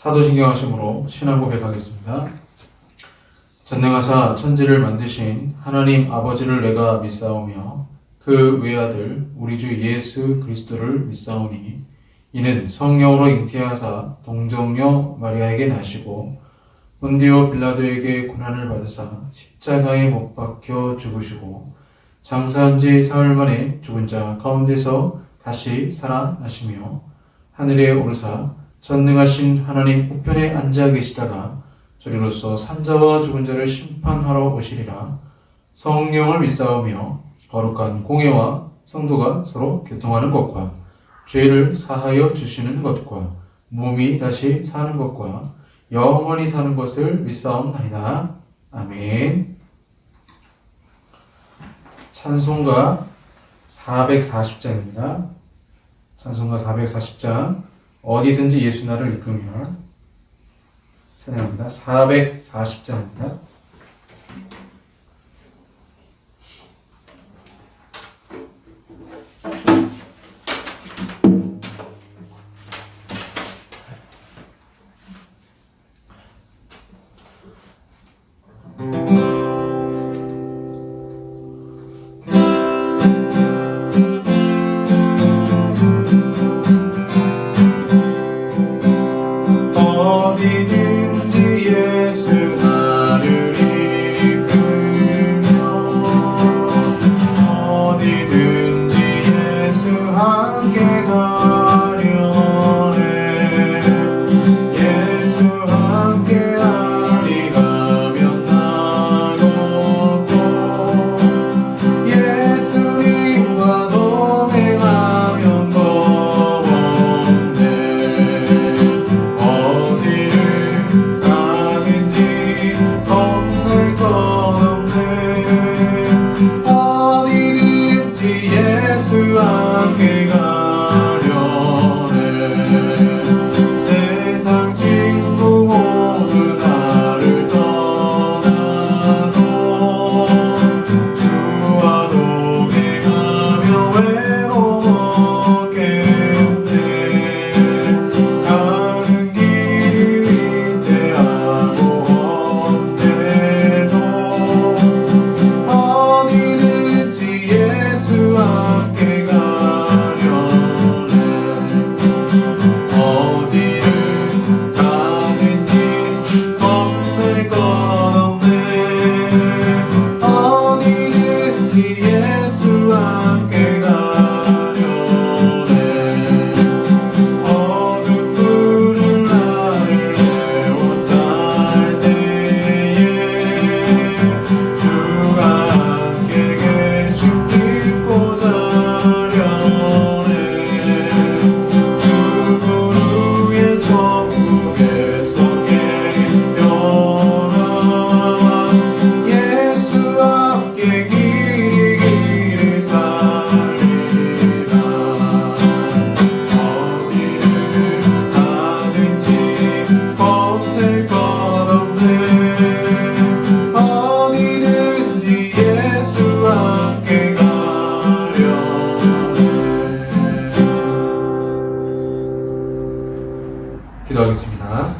사도신경하심으로 신앙 고백하겠습니다. 전능하사 천지를 만드신 하나님 아버지를 내가 믿사오며 그 외아들 우리 주 예수 그리스도를 믿사오니 이는 성령으로 잉태하사 동정녀 마리아에게 나시고 본디오 빌라도에게 고난을 받으사 십자가에 못 박혀 죽으시고 장사한 지 사흘 만에 죽은 자 가운데서 다시 살아나시며 하늘에 오르사 전능하신 하나님 우편에 앉아 계시다가 저리로서 산자와 죽은 자를 심판하러 오시리라. 성령을 믿사오며 거룩한 공예와 성도가 서로 교통하는 것과 죄를 사하여 주시는 것과 몸이 다시 사는 것과 영원히 사는 것을 믿사옵나이다. 아멘. 찬송가 440장입니다. 찬송가 440장 어디든지 예수 나를 이끌면 찬양합니다. 440장입니다. 기도하겠습니다.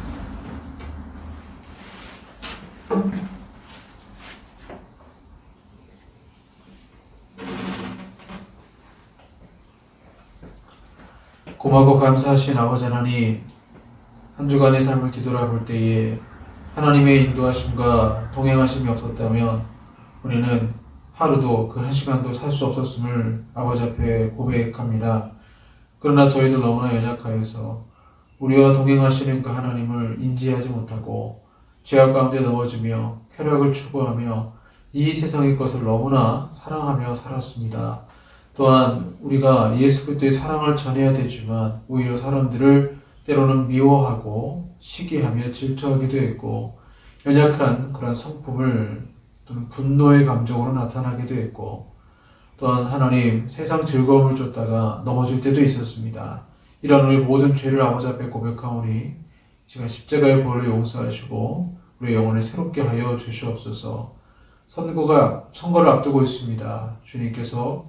고마고 감사하신 아버지 하나님, 한 주간의 삶을 뒤돌아볼 때에 하나님의 인도하심과 동행하심이 없었다면 우리는 하루도 그 한 시간도 살 수 없었음을 아버지 앞에 고백합니다. 그러나 저희들 너무나 연약하여서 우리와 동행하시는 그 하나님을 인지하지 못하고 죄악 가운데 넘어지며 쾌락을 추구하며 이 세상의 것을 너무나 사랑하며 살았습니다. 또한 우리가 예수 그리스도의 사랑을 전해야 되지만 오히려 사람들을 때로는 미워하고 시기하며 질투하기도 했고 연약한 그런 성품을 또는 분노의 감정으로 나타나기도 했고 또한 하나님 세상 즐거움을 쫓다가 넘어질 때도 있었습니다. 이런 우리 모든 죄를 아버지 앞에 고백하오니 지금 십자가의 보혈로 용서하시고 우리의 영혼을 새롭게 하여 주시옵소서. 선거를 앞두고 있습니다. 주님께서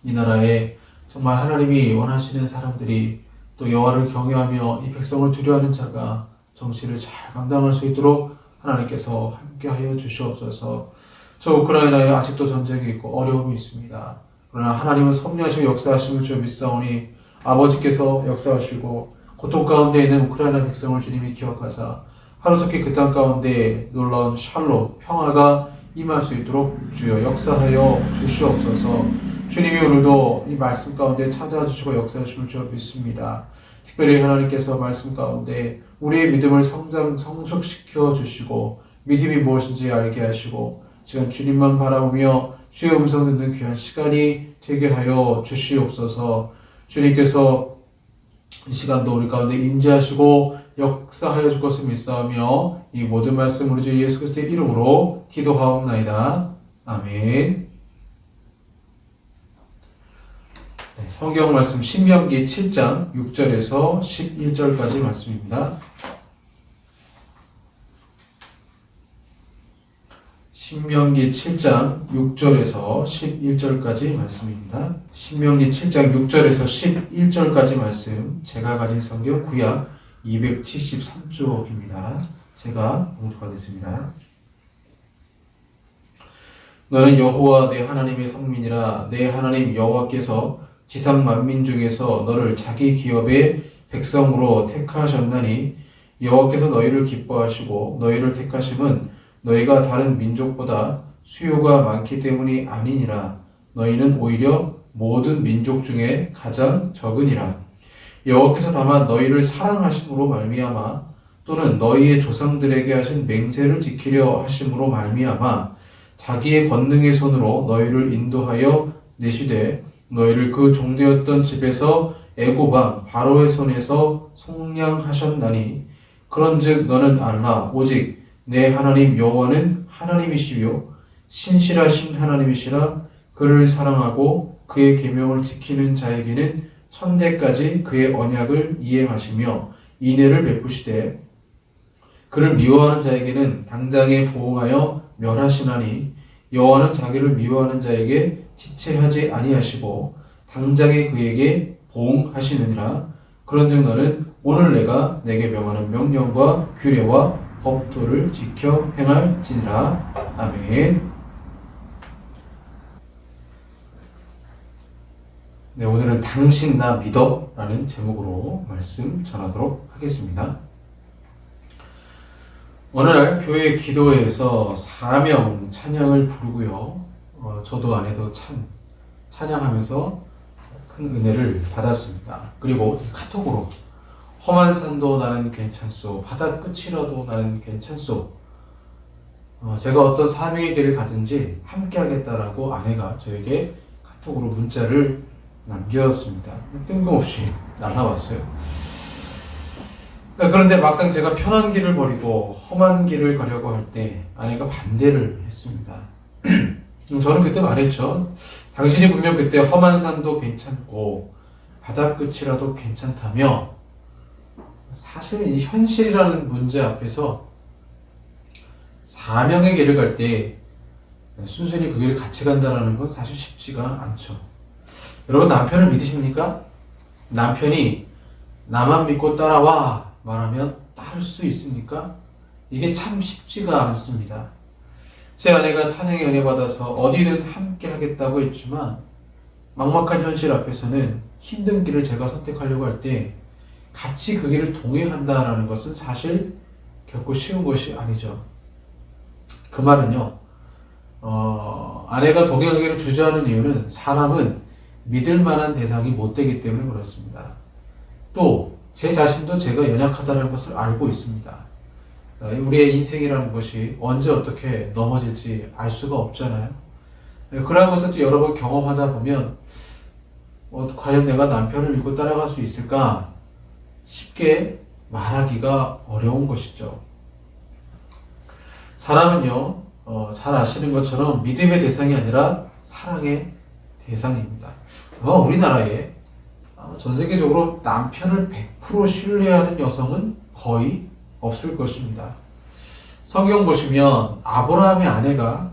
이 나라에 정말 하나님이 원하시는 사람들이 또 여호와를 경외하며 이 백성을 두려워하는 자가 정치를 잘 감당할 수 있도록 하나님께서 함께하여 주시옵소서. 저 우크라이나에 아직도 전쟁이 있고 어려움이 있습니다. 그러나 하나님은 섭리하시고 역사하심을 주 믿사오니 아버지께서 역사하시고 고통 가운데 있는 우크라이나 백성을 주님이 기억하사 하루속히 그 땅 가운데 놀라운 샬롬, 평화가 임할 수 있도록 주여 역사하여 주시옵소서. 주님이 오늘도 이 말씀 가운데 찾아와 주시고 역사하심을 주여 믿습니다. 특별히 하나님께서 말씀 가운데 우리의 믿음을 성숙시켜 주시고 믿음이 무엇인지 알게 하시고 지금 주님만 바라보며 주의 음성 듣는 귀한 시간이 되게 하여 주시옵소서. 주님께서 이 시간도 우리 가운데 임재하시고 역사하여 줄 것을 믿사오며 이 모든 말씀 우리 주 예수 그리스도의 이름으로 기도하옵나이다. 아멘. 성경 말씀 신명기 7장 6절에서 11절까지 말씀입니다. 신명기 7장 6절에서 11절까지 말씀입니다. 신명기 7장 6절에서 11절까지 말씀, 제가 가진 성경 구약 273쪽입니다. 제가 봉독하겠습니다. 너는 여호와 내 하나님의 성민이라. 내 하나님 여호와께서 지상 만민 중에서 너를 자기 기업의 백성으로 택하셨나니 여호와께서 너희를 기뻐하시고 너희를 택하심은 너희가 다른 민족보다 수요가 많기 때문이 아니니라. 너희는 오히려 모든 민족 중에 가장 적으니라. 여호와께서 다만 너희를 사랑하심으로 말미암아 또는 너희의 조상들에게 하신 맹세를 지키려 하심으로 말미암아 자기의 권능의 손으로 너희를 인도하여 내시되 너희를 그 종되었던 집에서 애굽 왕 바로의 손에서 속량하셨나니 그런즉 너는 알라. 오직 내 하나님 여호와는 하나님이시요 신실하신 하나님이시라. 그를 사랑하고 그의 계명을 지키는 자에게는 천대까지 그의 언약을 이행하시며 인애를 베푸시되 그를 미워하는 자에게는 당장에 보응하여 멸하시나니 여호와는 자기를 미워하는 자에게 지체하지 아니하시고 당장에 그에게 보응하시느니라. 그런즉 너는 오늘 내가 내게 명하는 명령과 규례와 법도를 지켜 행할지니라. 아멘. 네, 오늘은 당신 나 믿어? 라는 제목으로 말씀 전하도록 하겠습니다. 어느 날 교회 기도회에서 사명 찬양을 부르고요. 저도 아내도 참 찬양하면서 큰 은혜를 받았습니다. 그리고 카톡으로 험한 산도 나는 괜찮소, 바다 끝이라도 나는 괜찮소. 제가 어떤 사명의 길을 가든지 함께 하겠다라고 아내가 저에게 카톡으로 문자를 남겼습니다. 뜬금없이 날아왔어요. 그런데 막상 제가 편한 길을 버리고 험한 길을 가려고 할 때 아내가 반대를 했습니다. 저는 그때 말했죠. 당신이 분명 그때 험한 산도 괜찮고 바다 끝이라도 괜찮다며 사실 이 현실이라는 문제 앞에서 사명의 길을 갈 때 순순히 그 길을 같이 간다는 건 사실 쉽지가 않죠. 여러분 남편을 믿으십니까? 남편이 나만 믿고 따라와 말하면 따를 수 있습니까? 이게 참 쉽지가 않습니다. 제 아내가 찬양의 은혜 받아서 어디든 함께 하겠다고 했지만 막막한 현실 앞에서는 힘든 길을 제가 선택하려고 할 때 같이 그 길을 동행한다라는 것은 사실 결코 쉬운 것이 아니죠. 그 말은요, 아내가 동행하기를 주저하는 이유는 사람은 믿을 만한 대상이 못 되기 때문에 그렇습니다. 또 제 자신도 제가 연약하다는 것을 알고 있습니다. 우리의 인생이라는 것이 언제 어떻게 넘어질지 알 수가 없잖아요. 그러한 것을 또 여러 번 경험하다 보면 과연 내가 남편을 믿고 따라갈 수 있을까 쉽게 말하기가 어려운 것이죠. 사람은요, 잘 아시는 것처럼 믿음의 대상이 아니라 사랑의 대상입니다. 아마 우리나라에 전 세계적으로 남편을 100% 신뢰하는 여성은 거의 없을 것입니다. 성경 보시면 아브라함의 아내가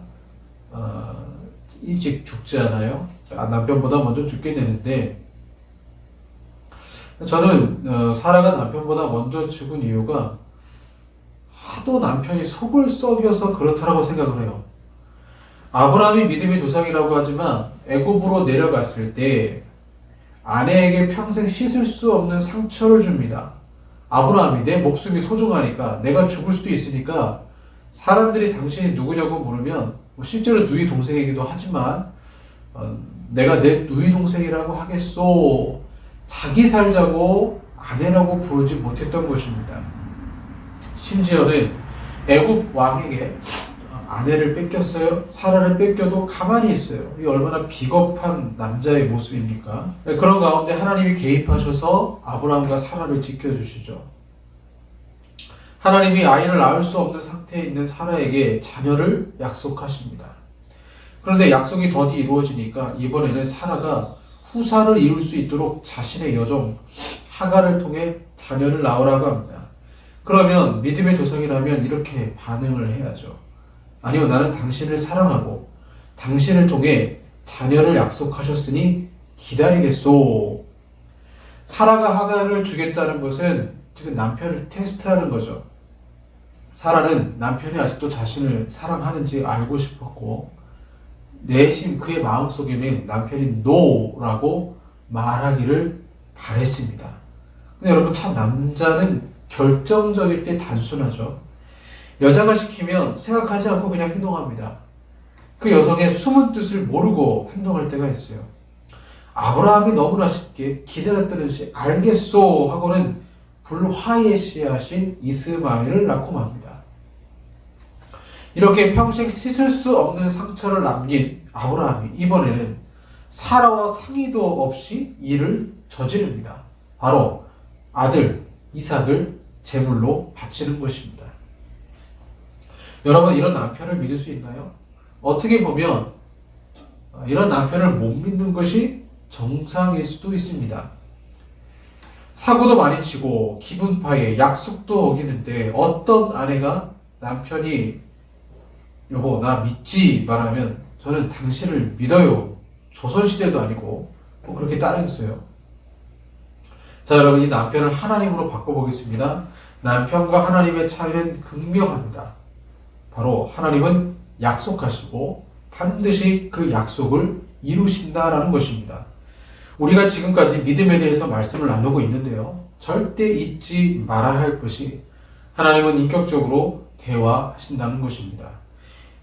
일찍 죽지 않아요? 남편보다 먼저 죽게 되는데 저는 사라가 남편보다 먼저 죽은 이유가 하도 남편이 속을 썩여서 그렇다라고 생각을 해요. 아브라함이 믿음의 조상이라고 하지만 애굽으로 내려갔을 때 아내에게 평생 씻을 수 없는 상처를 줍니다. 아브라함이 내 목숨이 소중하니까 내가 죽을 수도 있으니까 사람들이 당신이 누구냐고 물으면 실제로 누이 동생이기도 하지만 내가 내 누이 동생이라고 하겠소. 자기 살자고 아내라고 부르지 못했던 것입니다. 심지어는 애굽 왕에게 아내를 뺏겼어요. 사라를 뺏겨도 가만히 있어요. 이 얼마나 비겁한 남자의 모습입니까? 그런 가운데 하나님이 개입하셔서 아브라함과 사라를 지켜주시죠. 하나님이 아이를 낳을 수 없는 상태에 있는 사라에게 자녀를 약속하십니다. 그런데 약속이 더디 이루어지니까 이번에는 사라가 후사를 이룰 수 있도록 자신의 여종 하갈을 통해 자녀를 낳으라고 합니다. 그러면 믿음의 조상이라면 이렇게 반응을 해야죠. 아니요, 나는 당신을 사랑하고 당신을 통해 자녀를 약속하셨으니 기다리겠소. 사라가 하갈을 주겠다는 것은 지금 남편을 테스트하는 거죠. 사라는 남편이 아직도 자신을 사랑하는지 알고 싶었고 내심 그의 마음속에는 남편이 노라고 말하기를 바랬습니다. 근데 여러분 참 남자는 결정적일 때 단순하죠. 여자가 시키면 생각하지 않고 그냥 행동합니다. 그 여성의 숨은 뜻을 모르고 행동할 때가 있어요. 아브라함이 너무나 쉽게 기다렸던 듯이 알겠소 하고는 불화의 씨앗인 이스마엘을 낳고 맙니다. 이렇게 평생 씻을 수 없는 상처를 남긴 아브라함이 이번에는 사라와 상의도 없이 일을 저지릅니다. 바로 아들 이삭을 제물로 바치는 것입니다. 여러분 이런 남편을 믿을 수 있나요? 어떻게 보면 이런 남편을 못 믿는 것이 정상일 수도 있습니다. 사고도 많이 치고 기분 파해 약속도 어기는데 어떤 아내가 남편이 여보 나 믿지 말하면 저는 당신을 믿어요. 조선시대도 아니고 뭐 그렇게 따르겠어요. 자 여러분 이 남편을 하나님으로 바꿔보겠습니다. 남편과 하나님의 차이는 극명합니다. 바로 하나님은 약속하시고 반드시 그 약속을 이루신다라는 것입니다. 우리가 지금까지 믿음에 대해서 말씀을 나누고 있는데요. 절대 잊지 말아야 할 것이 하나님은 인격적으로 대화하신다는 것입니다.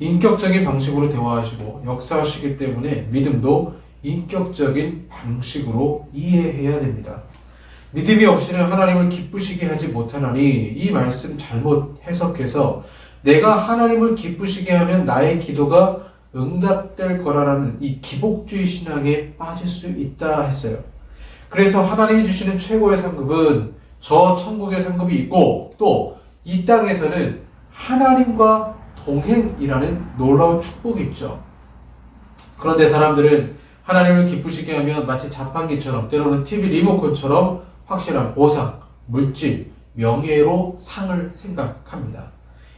인격적인 방식으로 대화하시고 역사하시기 때문에 믿음도 인격적인 방식으로 이해해야 됩니다. 믿음이 없이는 하나님을 기쁘시게 하지 못하나니 이 말씀 잘못 해석해서 내가 하나님을 기쁘시게 하면 나의 기도가 응답될 거라는 이 기복주의 신앙에 빠질 수 있다 했어요. 그래서 하나님이 주시는 최고의 상급은 저 천국의 상급이 있고 또 이 땅에서는 하나님과 동행이라는 놀라운 축복이 있죠. 그런데 사람들은 하나님을 기쁘시게 하면 마치 자판기처럼 때로는 TV 리모컨처럼 확실한 보상, 물질, 명예로 상을 생각합니다.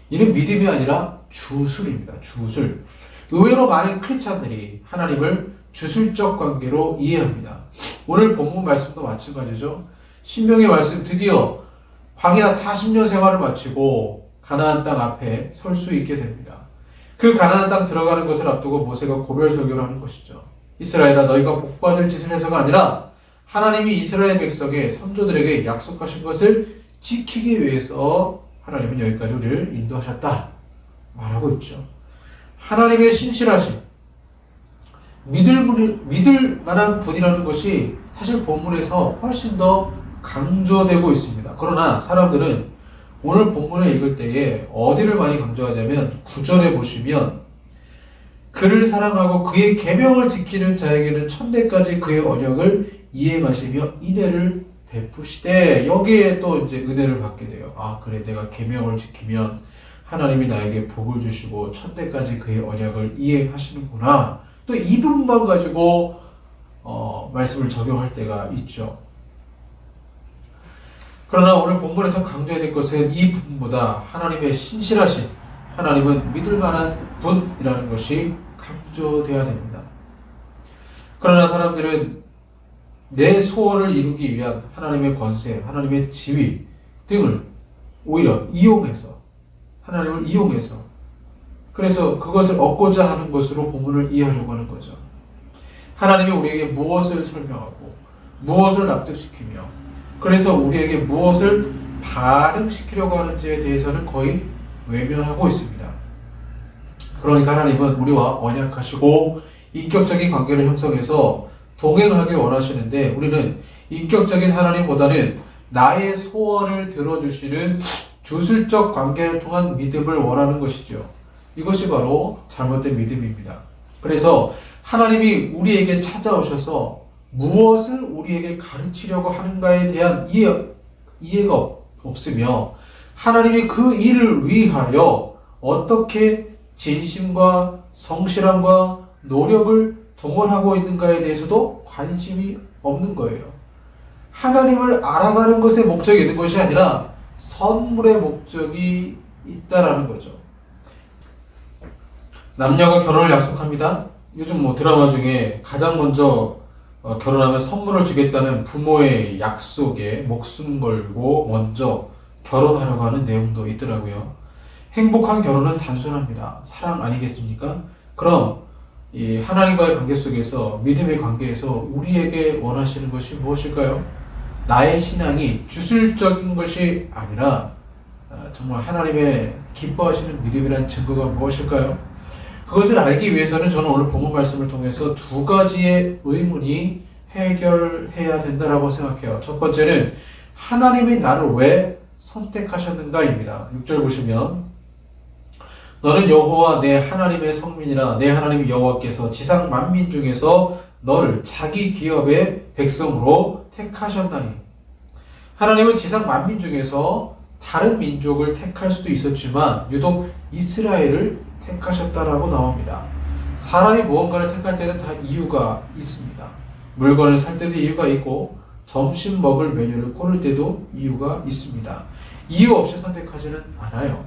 이는 믿음이 아니라 주술입니다. 주술. 의외로 많은 크리스찬들이 하나님을 주술적 관계로 이해합니다. 오늘 본문 말씀도 마찬가지죠. 신명의 말씀 드디어 광야 40년 생활을 마치고 가나안 땅 앞에 설 수 있게 됩니다. 그 가나안 땅 들어가는 것을 앞두고 모세가 고별설교를 하는 것이죠. 이스라엘아 너희가 복받을 짓을 해서가 아니라 하나님이 이스라엘 백성의 선조들에게 약속하신 것을 지키기 위해서 하나님은 여기까지 우리를 인도하셨다 말하고 있죠. 하나님의 신실하심, 믿을 만한 분이라는 것이 사실 본문에서 훨씬 더 강조되고 있습니다. 그러나 사람들은 오늘 본문을 읽을 때에 어디를 많이 강조하냐면 9절에 보시면 그를 사랑하고 그의 계명을 지키는 자에게는 천대까지 그의 언약을 이행하시며 인애를 베푸시되 여기에 또 이제 은혜를 받게 돼요. 아 그래 내가 계명을 지키면 하나님이 나에게 복을 주시고 천대까지 그의 언약을 이행하시는구나. 또 이 부분만 가지고 말씀을 적용할 때가 있죠. 그러나 오늘 본문에서 강조해야 될 것은 이 부분보다 하나님의 신실하신 하나님은 믿을 만한 분이라는 것이 강조되어야 됩니다. 그러나 사람들은 내 소원을 이루기 위한 하나님의 권세, 하나님의 지위 등을 오히려 이용해서, 하나님을 이용해서, 그래서 그것을 얻고자 하는 것으로 본문을 이해하려고 하는 거죠. 하나님이 우리에게 무엇을 설명하고 무엇을 납득시키며 그래서 우리에게 무엇을 반응시키려고 하는지에 대해서는 거의 외면하고 있습니다. 그러니까 하나님은 우리와 언약하시고 인격적인 관계를 형성해서 동행하길 원하시는데 우리는 인격적인 하나님보다는 나의 소원을 들어주시는 주술적 관계를 통한 믿음을 원하는 것이죠. 이것이 바로 잘못된 믿음입니다. 그래서 하나님이 우리에게 찾아오셔서 무엇을 우리에게 가르치려고 하는가에 대한 이해가 없으며 하나님이 그 일을 위하여 어떻게 진심과 성실함과 노력을 동원하고 있는가에 대해서도 관심이 없는 거예요. 하나님을 알아가는 것에 목적이 있는 것이 아니라 선물의 목적이 있다라는 거죠. 남녀가 결혼을 약속합니다. 요즘 드라마 중에 가장 먼저 결혼하면 선물을 주겠다는 부모의 약속에 목숨 걸고 먼저 결혼하려고 하는 내용도 있더라고요. 행복한 결혼은 단순합니다. 사랑 아니겠습니까? 그럼 이 하나님과의 관계 속에서 믿음의 관계에서 우리에게 원하시는 것이 무엇일까요? 나의 신앙이 주술적인 것이 아니라 정말 하나님의 기뻐하시는 믿음이란 증거가 무엇일까요? 그것을 알기 위해서는 저는 오늘 본문 말씀을 통해서 두 가지의 의문이 해결해야 된다고 생각해요. 첫 번째는 하나님이 나를 왜 선택하셨는가입니다. 6절 보시면 너는 여호와 내 하나님의 성민이라 내 하나님 여호와께서 지상 만민 중에서 너를 자기 기업의 백성으로 택하셨나니. 하나님은 지상 만민 중에서 다른 민족을 택할 수도 있었지만 유독 이스라엘을 택하셨다라고 나옵니다. 사람이 무언가를 택할 때는 다 이유가 있습니다. 물건을 살 때도 이유가 있고 점심 먹을 메뉴를 고를 때도 이유가 있습니다. 이유 없이 선택하지는 않아요.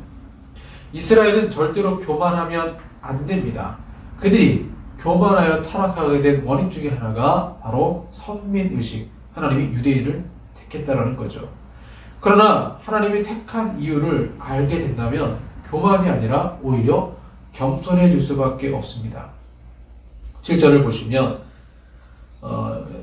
이스라엘은 절대로 교만하면 안 됩니다. 그들이 교만하여 타락하게 된 원인 중에 하나가 바로 선민의식, 하나님이 유대인을 택했다라는 거죠. 그러나 하나님이 택한 이유를 알게 된다면 교만이 아니라 오히려 겸손해질 수밖에 없습니다. 7절을 보시면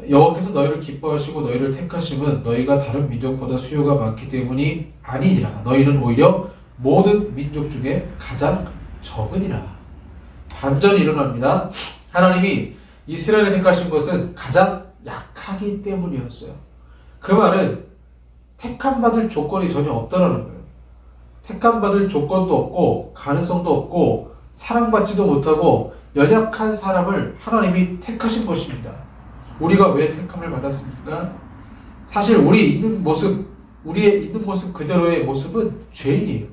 여호와께서 너희를 기뻐하시고 너희를 택하심은 너희가 다른 민족보다 수요가 많기 때문이 아니니라. 너희는 오히려 모든 민족 중에 가장 적으니라. 반전이 일어납니다. 하나님이 이스라엘을 택하신 것은 가장 약하기 때문이었어요. 그 말은 택함받을 조건이 전혀 없다라는 거예요. 택함받을 조건도 없고 가능성도 없고 사랑받지도 못하고 연약한 사람을 하나님이 택하신 것입니다. 우리가 왜 택함을 받았습니까? 사실 우리의 있는 모습 그대로의 모습은 죄인이에요.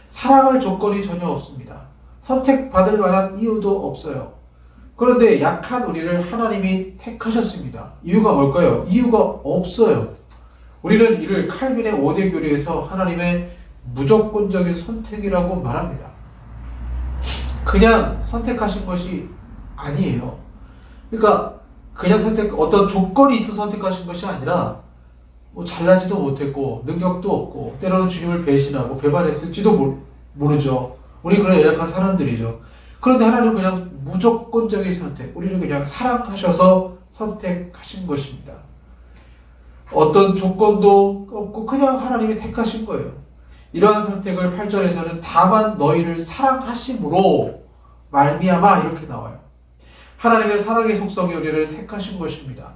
사랑할 조건이 전혀 없습니다. 선택받을 만한 이유도 없어요. 그런데 약한 우리를 하나님이 택하셨습니다. 이유가 뭘까요? 이유가 없어요. 우리는 이를 칼빈의 5대 교리에서 하나님의 무조건적인 선택이라고 말합니다. 그냥 선택하신 것이 아니에요. 그러니까 그냥 어떤 조건이 있어서 선택하신 것이 아니라 잘나지도 못했고 능력도 없고 때로는 주님을 배신하고 배반했을지도 모르죠. 우리 그런 연약한 사람들이죠. 그런데 하나님은 그냥 무조건적인 선택, 우리를 그냥 사랑하셔서 선택하신 것입니다. 어떤 조건도 없고 그냥 하나님이 택하신 거예요. 이러한 선택을 8절에서는 다만 너희를 사랑하심으로 말미암아 이렇게 나와요. 하나님의 사랑의 속성이 우리를 택하신 것입니다.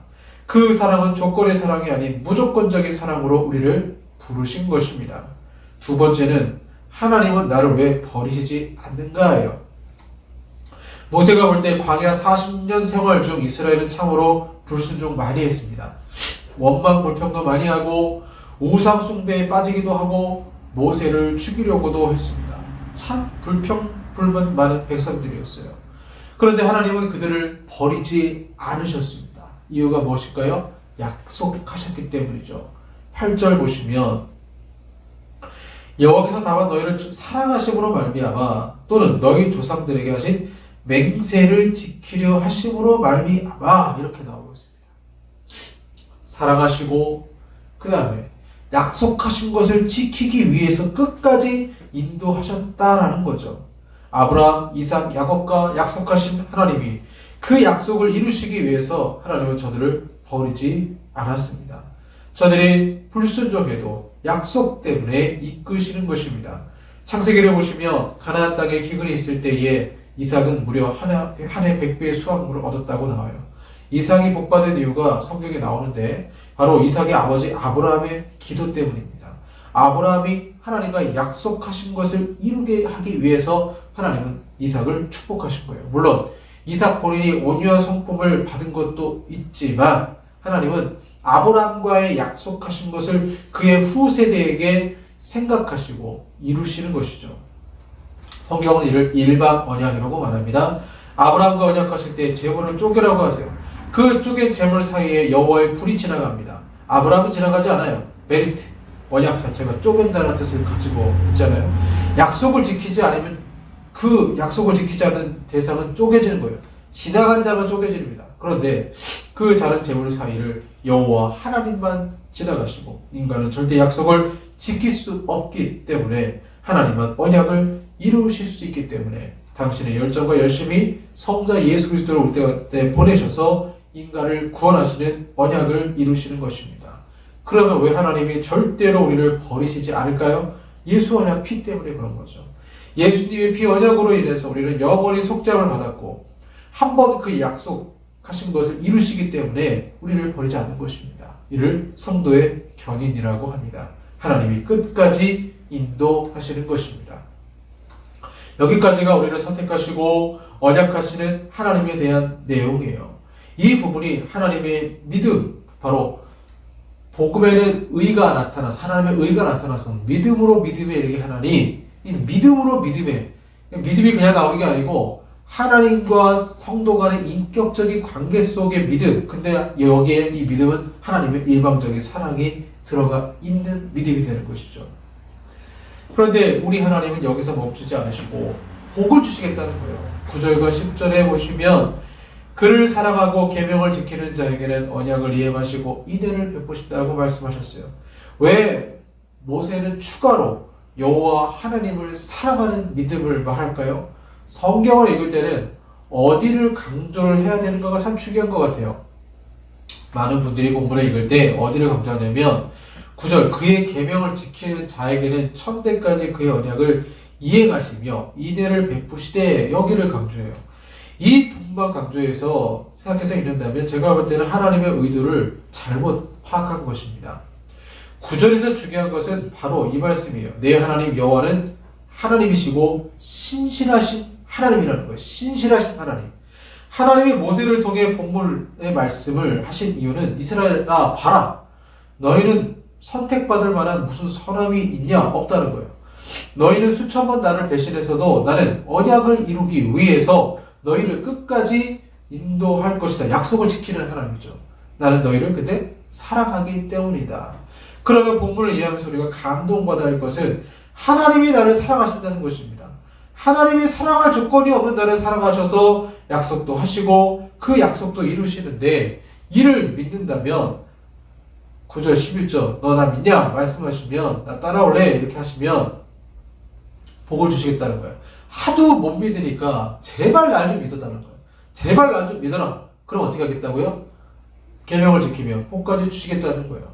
그 사랑은 조건의 사랑이 아닌 무조건적인 사랑으로 우리를 부르신 것입니다. 두 번째는 하나님은 나를 왜 버리시지 않는가예요. 모세가 볼 때 광야 40년 생활 중 이스라엘은 참으로 불순종 많이 했습니다. 원망 불평도 많이 하고 우상 숭배에 빠지기도 하고 모세를 죽이려고도 했습니다. 참 불평불만 많은 백성들이었어요. 그런데 하나님은 그들을 버리지 않으셨습니다. 이유가 무엇일까요? 약속하셨기 때문이죠. 8절 보시면 여호와께서 다만 너희를 사랑하심으로 말미암아 또는 너희 조상들에게 하신 맹세를 지키려 하심으로 말미암아 이렇게 나오고 있습니다. 사랑하시고 그 다음에 약속하신 것을 지키기 위해서 끝까지 인도하셨다라는 거죠. 아브라함, 이삭, 야곱과 약속하신 하나님이 그 약속을 이루시기 위해서 하나님은 저들을 버리지 않았습니다. 저들이 불순종해도 약속 때문에 이끄시는 것입니다. 창세기를 보시면 가나안 땅에 기근이 있을 때에 이삭은 무려 한 해 100배의 수확물을 얻었다고 나와요. 이삭이 복받은 이유가 성경에 나오는데 바로 이삭의 아버지 아브라함의 기도 때문입니다. 아브라함이 하나님과 약속하신 것을 이루게 하기 위해서 하나님은 이삭을 축복하신 거예요. 물론 이삭 본인이 온유한 성품을 받은 것도 있지만 하나님은 아브라함과의 약속하신 것을 그의 후세대에게 생각하시고 이루시는 것이죠. 성경은 이를 일방 언약이라고 말합니다. 아브라함과 언약하실 때 제물을 쪼개라고 하세요. 그 쪼갠 제물 사이에 여호와의 불이 지나갑니다. 아브라함은 지나가지 않아요. 메리트, 언약 자체가 쪼갠다는 뜻을 가지고 있잖아요. 약속을 지키지 않으면 그 약속을 지키지 않는 대상은 쪼개지는 거예요. 지나간 자만 쪼개집니다. 그런데 그 작은 제물 사이를 여호와 하나님만 지나가시고 인간은 절대 약속을 지킬 수 없기 때문에 하나님은 언약을 이루실 수 있기 때문에 당신의 열정과 열심히 성자 예수 그리스도를 우리 때 보내셔서 인간을 구원하시는 언약을 이루시는 것입니다. 그러면 왜 하나님이 절대로 우리를 버리시지 않을까요? 예수 언약 피 때문에 그런 거죠. 예수님의 피 언약으로 인해서 우리는 영원히 속죄함을 받았고 한 번 그 약속하신 것을 이루시기 때문에 우리를 버리지 않는 것입니다. 이를 성도의 견인이라고 합니다. 하나님이 끝까지 인도하시는 것입니다. 여기까지가 우리를 선택하시고 언약하시는 하나님에 대한 내용이에요. 이 부분이 하나님의 믿음, 바로 복음에는 의가 나타나서 하나님의 의가 나타나서 믿음으로 믿음에 이르게 하나니 이 믿음으로 믿음에 믿음이 그냥 나오는 게 아니고 하나님과 성도 간의 인격적인 관계 속의 믿음. 근데 여기에 이 믿음은 하나님의 일방적인 사랑이 들어가 있는 믿음이 되는 것이죠. 그런데 우리 하나님은 여기서 멈추지 않으시고 복을 주시겠다는 거예요. 9절과 10절에 보시면 그를 사랑하고 계명을 지키는 자에게는 언약을 이행하시고 인애를 베푸신다고 말씀하셨어요. 왜 모세는 추가로 여호와 하나님을 사랑하는 믿음을 말할까요? 성경을 읽을 때는 어디를 강조를 해야 되는가가 참 중요한 것 같아요. 많은 분들이 본문을 읽을 때 어디를 강조하냐면 9절 그의 계명을 지키는 자에게는 천대까지 그의 언약을 이행하시며 인애를 베푸시되 여기를 강조해요. 이 부분만 강조해서 생각해서 읽는다면 제가 볼 때는 하나님의 의도를 잘못 파악한 것입니다. 9절에서 중요한 것은 바로 이 말씀이에요. 내 하나님 여호와는 하나님이시고 신실하신 하나님이라는 거예요. 신실하신 하나님. 하나님이 모세를 통해 본문의 말씀을 하신 이유는 이스라엘아 봐라. 너희는 선택받을 만한 무슨 선함이 있냐? 없다는 거예요. 너희는 수천 번 나를 배신해서도 나는 언약을 이루기 위해서 너희를 끝까지 인도할 것이다. 약속을 지키는 하나님이죠. 나는 너희를 근데 사랑하기 때문이다. 그러면 본문을 이해하면서 우리가 감동받아야 할 것은 하나님이 나를 사랑하신다는 것입니다. 하나님이 사랑할 조건이 없는 나를 사랑하셔서 약속도 하시고 그 약속도 이루시는데 이를 믿는다면 9절 11절 너 나 믿냐? 말씀하시면 나 따라올래? 이렇게 하시면 복을 주시겠다는 거예요. 하도 못 믿으니까 제발 날 좀 믿어달라는 거예요. 제발 날 좀 믿어라. 그럼 어떻게 하겠다고요? 계명을 지키면 복까지 주시겠다는 거예요.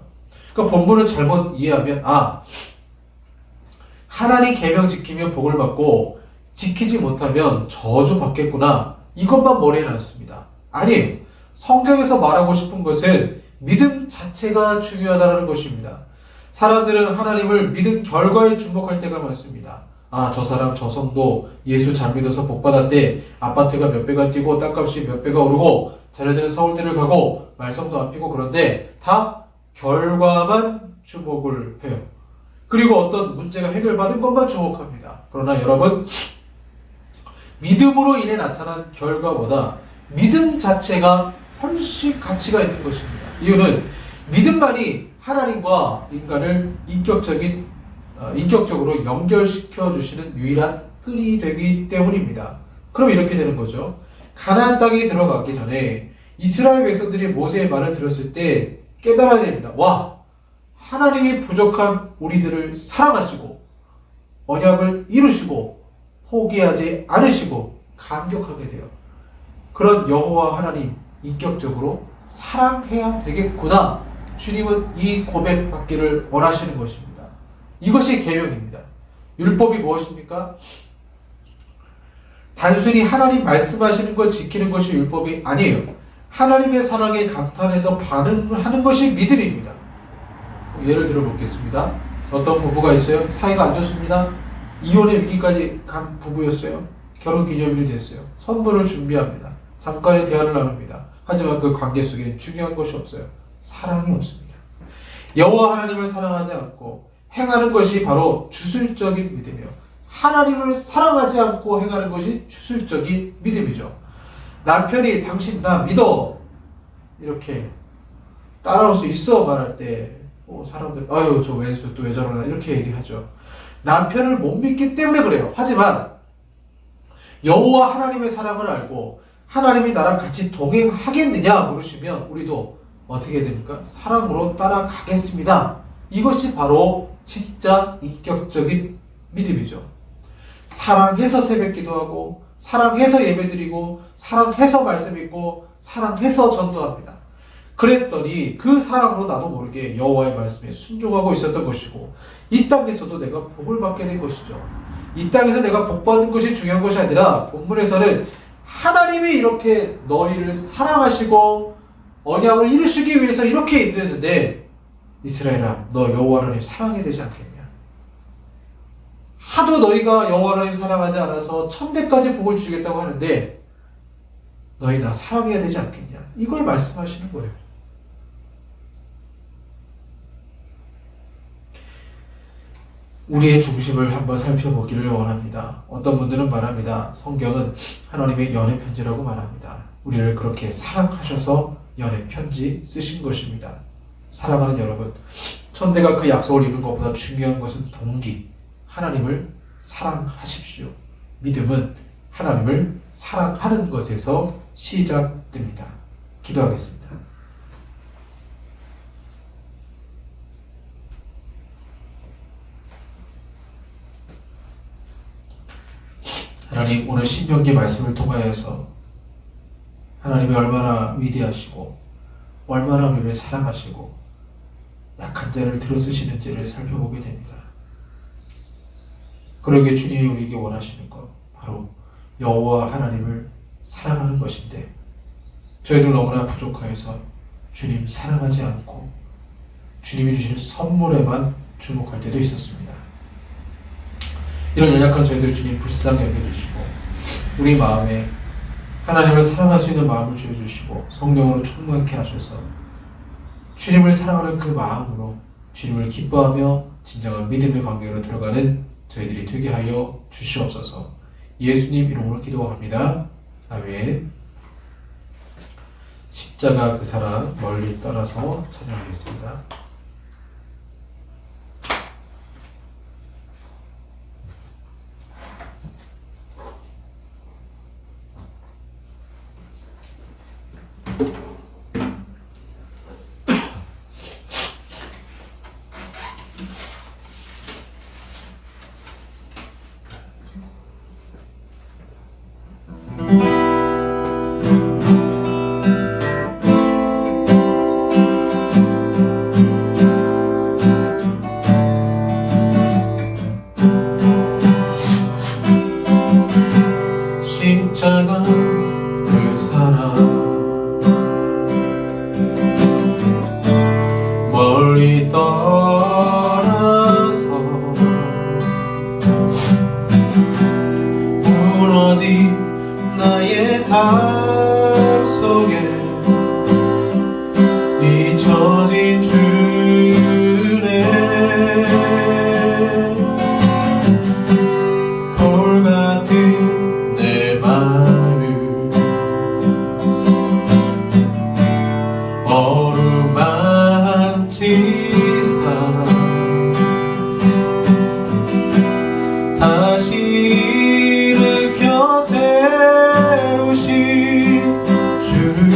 그러니까 본문을 잘못 이해하면 하나님 계명 지키면 복을 받고 지키지 못하면 저주 받겠구나. 이것만 머리에 넣습니다. 아니에요. 성경에서 말하고 싶은 것은 믿음 자체가 중요하다는 것입니다. 사람들은 하나님을 믿은 결과에 주목할 때가 많습니다. 저 사람 저 성도 예수 잘 믿어서 복 받았대. 아파트가 몇 배가 뛰고 땅값이 몇 배가 오르고 자녀들은 서울대를 가고 말썽도 안 피고 그런데 다 결과만 주목을 해요. 그리고 어떤 문제가 해결받은 것만 주목합니다. 그러나 여러분 믿음으로 인해 나타난 결과보다 믿음 자체가 훨씬 가치가 있는 것입니다. 이유는 믿음만이 하나님과 인간을 인격적으로 연결시켜 주시는 유일한 끈이 되기 때문입니다. 그럼 이렇게 되는 거죠. 가나안 땅에 들어가기 전에 이스라엘 백성들이 모세의 말을 들었을 때 깨달아야 됩니다. 와, 하나님이 부족한 우리들을 사랑하시고 언약을 이루시고 포기하지 않으시고 감격하게 돼요. 그런 여호와 하나님 인격적으로 사랑해야 되겠구나. 주님은 이 고백받기를 원하시는 것입니다. 이것이 계명입니다. 율법이 무엇입니까? 단순히 하나님 말씀하시는 것 지키는 것이 율법이 아니에요. 하나님의 사랑에 감탄해서 반응을 하는 것이 믿음입니다. 예를 들어 보겠습니다. 어떤 부부가 있어요. 사이가 안 좋습니다. 이혼의 위기까지 간 부부였어요. 결혼기념일이 됐어요. 선물을 준비합니다. 잠깐의 대화를 나눕니다. 하지만 그 관계 속에 중요한 것이 없어요. 사랑이 없습니다. 여호와 하나님을 사랑하지 않고 행하는 것이 바로 주술적인 믿음이에요. 하나님을 사랑하지 않고 행하는 것이 주술적인 믿음이죠. 남편이 당신 나 믿어 이렇게 따라올 수 있어 말할 때 사람들 아유 저 왼수 또 왜 저러나 이렇게 얘기하죠. 남편을 못 믿기 때문에 그래요. 하지만 여호와 하나님의 사랑을 알고 하나님이 나랑 같이 동행하겠느냐 물으시면 우리도 어떻게 됩니까? 사랑으로 따라가겠습니다. 이것이 바로 진짜 인격적인 믿음이죠. 사랑해서 새벽 기도하고 사랑해서 예배드리고 사랑해서 말씀 읽고 사랑해서 전도합니다. 그랬더니 그 사랑으로 나도 모르게 여호와의 말씀에 순종하고 있었던 것이고 이 땅에서도 내가 복을 받게 된 것이죠. 이 땅에서 내가 복 받는 것이 중요한 것이 아니라 본문에서는 하나님이 이렇게 너희를 사랑하시고 언약을 이루시기 위해서 이렇게 인도했는데 이스라엘아 너 여호와 하나님 사랑해야 되지 않겠냐. 하도 너희가 여호와 하나님 사랑하지 않아서 천대까지 복을 주겠다고 하는데 너희 나 사랑해야 되지 않겠냐. 이걸 말씀하시는 거예요. 우리의 중심을 한번 살펴보기를 원합니다. 어떤 분들은 말합니다. 성경은 하나님의 연애 편지라고 말합니다. 우리를 그렇게 사랑하셔서 연애 편지 쓰신 것입니다. 사랑하는 여러분, 천대가 그 약속을 이루는 것보다 중요한 것은 동기, 하나님을 사랑하십시오. 믿음은 하나님을 사랑하는 것에서 시작됩니다. 기도하겠습니다. 하나님, 오늘 신명기 말씀을 통하여서 하나님이 얼마나 위대하시고 얼마나 우리를 사랑하시고 약한 자를 들어쓰시는지를 살펴보게 됩니다. 그러기에 주님이 우리에게 원하시는 것 바로 여호와 하나님을 사랑하는 것인데 저희들 너무나 부족하여서 주님 사랑하지 않고 주님이 주시는 선물에만 주목할 때도 있었습니다. 이런 연약한 저희들 주님 불쌍히 여겨주시고 우리 마음에 하나님을 사랑할 수 있는 마음을 주어주시고 성령으로 충만케 하셔서 주님을 사랑하는 그 마음으로 주님을 기뻐하며 진정한 믿음의 관계로 들어가는 저희들이 되게 하여 주시옵소서. 예수님 이름으로 기도합니다. 아멘. 십자가 그 사랑 멀리 떠나서 찬양하겠습니다. 십자가 그 사랑 멀리 떠나서 무너진 나의 삶 속에 잊혀진 주네 돌 같은 내 마음 어루만지사 다시 일으켜 세우신 주를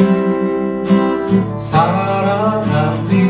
사랑합니다.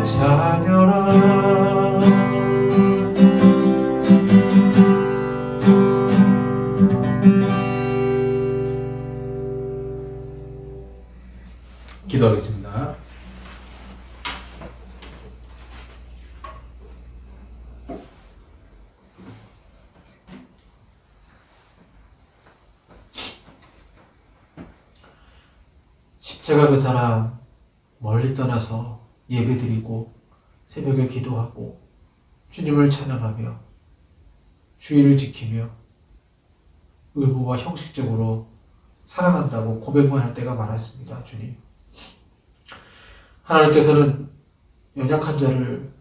자녀라. 기도하겠습니다. 십자가 그 사랑 멀리 떠나서 예배드리고 새벽에 기도하고 주님을 찬양하며 주의를 지키며 의무와 형식적으로 사랑한다고 고백만 할 때가 많았습니다. 주님, 하나님께서는 연약한 자를,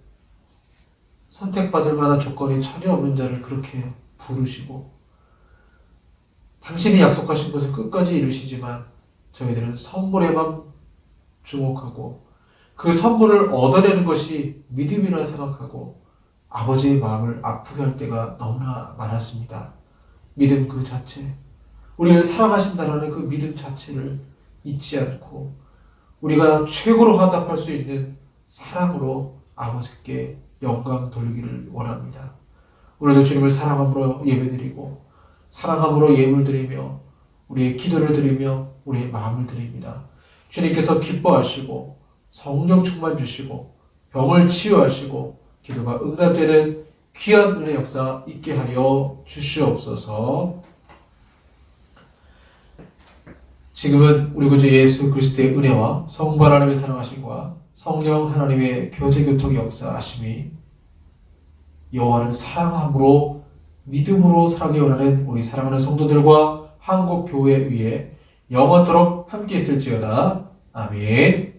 선택받을 만한 조건이 전혀 없는 자를 그렇게 부르시고 당신이 약속하신 것을 끝까지 이루시지만 저희들은 선물에만 주목하고 그 선물을 얻어내는 것이 믿음이라 생각하고 아버지의 마음을 아프게 할 때가 너무나 많았습니다. 믿음 그 자체, 우리를 사랑하신다는 그 믿음 자체를 잊지 않고 우리가 최고로 화답할 수 있는 사랑으로 아버지께 영광 돌리기를 원합니다. 오늘도 주님을 사랑함으로 예배드리고 사랑함으로 예물드리며 우리의 기도를 드리며 우리의 마음을 드립니다. 주님께서 기뻐하시고 성령 충만 주시고 병을 치유하시고 기도가 응답되는 귀한 은혜 역사 있게 하려 주시옵소서. 지금은 우리 구주 예수 그리스도의 은혜와 성부 하나님의 사랑하심과 성령 하나님의 교제교통 역사하심이 여호와를 사랑함으로 믿음으로 살아가기 원하는 우리 사랑하는 성도들과 한국 교회 위에 영원토록 함께 있을지어다. 아멘.